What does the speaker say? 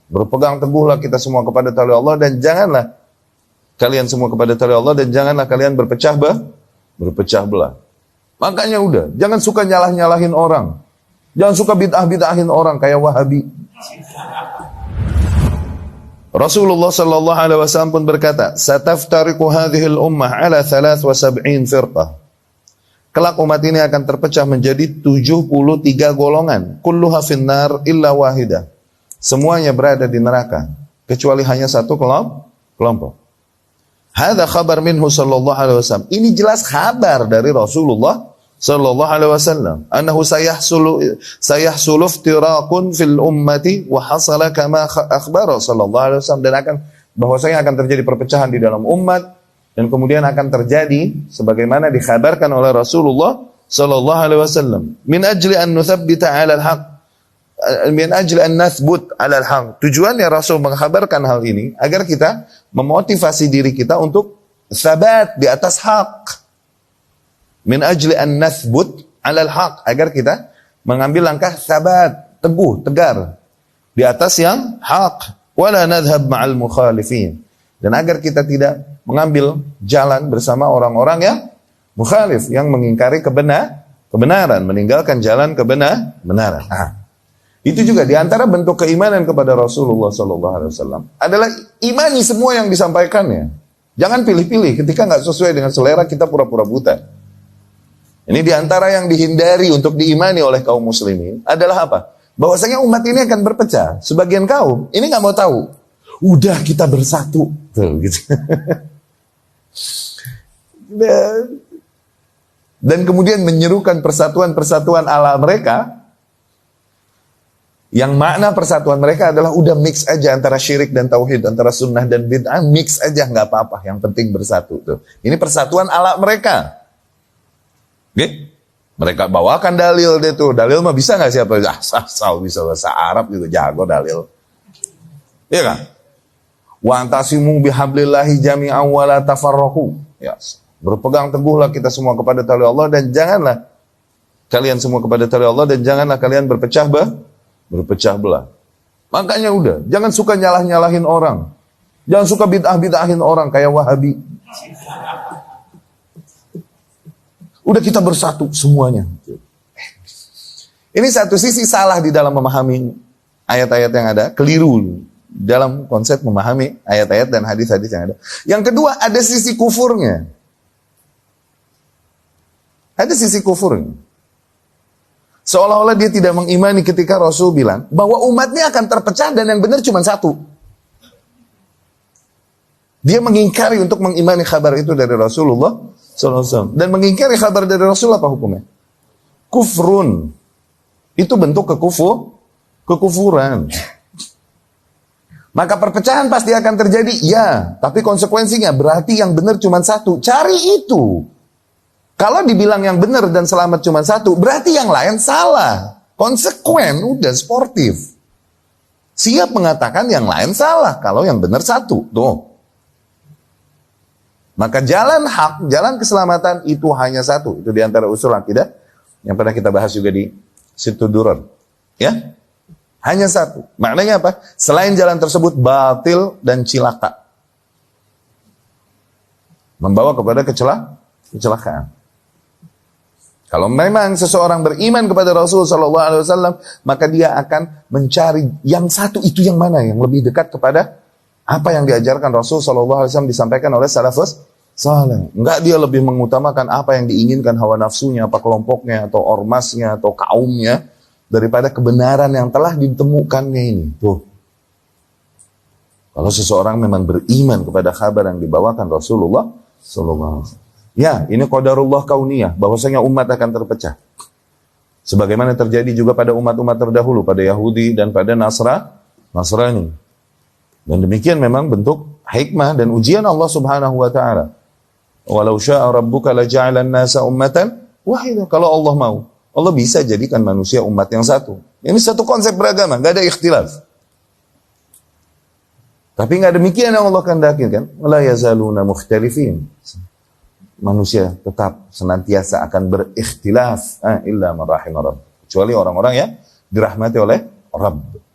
Berpegang teguhlah kita semua kepada tali Allah dan janganlah kalian semua kepada tali Allah dan janganlah kalian berpecah belah. Makanya udah, jangan suka nyalah-nyalahin orang. Jangan suka bid'ah-bid'ahin orang kayak Wahabi. Rasulullah sallallahu alaihi wasallam pun berkata, "Sataftariqu hadhil ummah ala 73 firqah." Kelak umat ini akan terpecah menjadi 73 golongan. Kulluha finnar illa wahidah. Semuanya berada di neraka kecuali hanya satu kelompok. Hadza khabar minhu sallallahu alaihi wasallam. Ini jelas kabar dari Rasulullah sallallahu alaihi wasallam. Annahu sayahsulu iftiraqun fil ummati wa hasala kama akhbara sallallahu alaihi wasallam, dan bahwasanya akan terjadi perpecahan di dalam umat dan kemudian akan terjadi sebagaimana dikhabarkan oleh Rasulullah sallallahu alaihi wasallam. Min ajli an nuthabbita 'ala al-haq, min ajli an nathbut 'ala al-haq. Tujuannya Rasul mengkhabarkan hal ini agar kita memotivasi diri kita untuk sabat di atas hak. Min ajli an nathbut 'ala al-haq, agar kita mengambil langkah sabat, teguh, tegar di atas yang hak. Wala nadhhab ma'al mukhalifin, dan agar kita tidak mengambil jalan bersama orang-orang yang mukhalif, yang mengingkari kebenaran, meninggalkan jalan kebenaran. Itu juga diantara bentuk keimanan kepada Rasulullah SAW adalah imani semua yang disampaikannya. Jangan pilih-pilih, ketika nggak sesuai dengan selera kita pura-pura buta. Ini diantara yang dihindari untuk diimani oleh kaum muslimin adalah apa? Bahwasanya umat ini akan berpecah. Sebagian kaum ini nggak mau tahu. Udah kita bersatu, tuh gitu. Dan kemudian menyerukan persatuan-persatuan ala mereka, yang makna persatuan mereka adalah udah mix aja antara syirik dan tauhid, antara sunnah dan bid'ah, mix aja nggak apa-apa, yang penting bersatu tuh. Ini persatuan ala mereka. Oke? Mereka bawakan dalil deh tuh. Dalil mah bisa nggak siapa? Asal bisa bahasa Arab juga jago dalil. Iya kan? Wa antasimu bihablillahi jami'an wa la tafarraqu. Ya, berpegang teguhlah kita semua kepada tali Allah dan janganlah kalian semua kepada tali Allah dan janganlah kalian berpecah belah. Makanya udah, jangan suka nyalah-nyalahin orang. Jangan suka bid'ah-bid'ahin orang kayak Wahabi. Udah kita bersatu semuanya. Ini satu sisi salah di dalam memahami ayat-ayat yang ada, keliru dalam konsep memahami ayat-ayat dan hadis-hadis yang ada. Yang kedua, ada sisi kufurnya. Ada sisi kufurnya. Seolah-olah dia tidak mengimani ketika Rasul bilang bahwa umatnya akan terpecah dan yang benar cuma satu. Dia mengingkari untuk mengimani kabar itu dari Rasulullah SAW. Dan mengingkari kabar dari Rasul apa hukumnya? Kufrun. Itu bentuk kekufuran. Maka perpecahan pasti akan terjadi, ya. Tapi konsekuensinya berarti yang benar cuma satu. Cari itu. Kalau dibilang yang benar dan selamat cuma satu, berarti yang lain salah. Konsekuen, udah sportif. Siap mengatakan yang lain salah, kalau yang benar satu. Tuh. Maka jalan hak, jalan keselamatan itu hanya satu. Itu diantara usul akidah yang pernah kita bahas juga di Situ Durar. Ya? Hanya satu. Maknanya apa? Selain jalan tersebut batil dan cilaka. Membawa kepada kecelakaan. Kalau memang seseorang beriman kepada Rasulullah SAW, maka dia akan mencari yang satu itu yang mana, yang lebih dekat kepada apa yang diajarkan Rasulullah SAW, disampaikan oleh salafus saleh. Enggak dia lebih mengutamakan apa yang diinginkan hawa nafsunya, apa kelompoknya, atau ormasnya, atau kaumnya, daripada kebenaran yang telah ditemukannya ini. Tuh. Kalau seseorang memang beriman kepada kabar yang dibawakan Rasulullah SAW. Ya, ini qadarullah kauniyah, bahwasanya umat akan terpecah. Sebagaimana terjadi juga pada umat-umat terdahulu, pada Yahudi dan pada Nasrani. Dan demikian memang bentuk hikmah dan ujian Allah Subhanahu wa taala. Walau syaa rabbuka laja'alan nasa ummatan wahidah. Kalau Allah mau, Allah bisa jadikan manusia umat yang satu. Ini satu konsep beragama, enggak ada ikhtilaf. Tapi enggak demikian yang Allah kehendaki kan? La yazaluna mukhtalifin. Manusia tetap senantiasa akan berikhtilaf illa man rahimah Rabb. Kecuali orang-orang yang dirahmati oleh Rabb.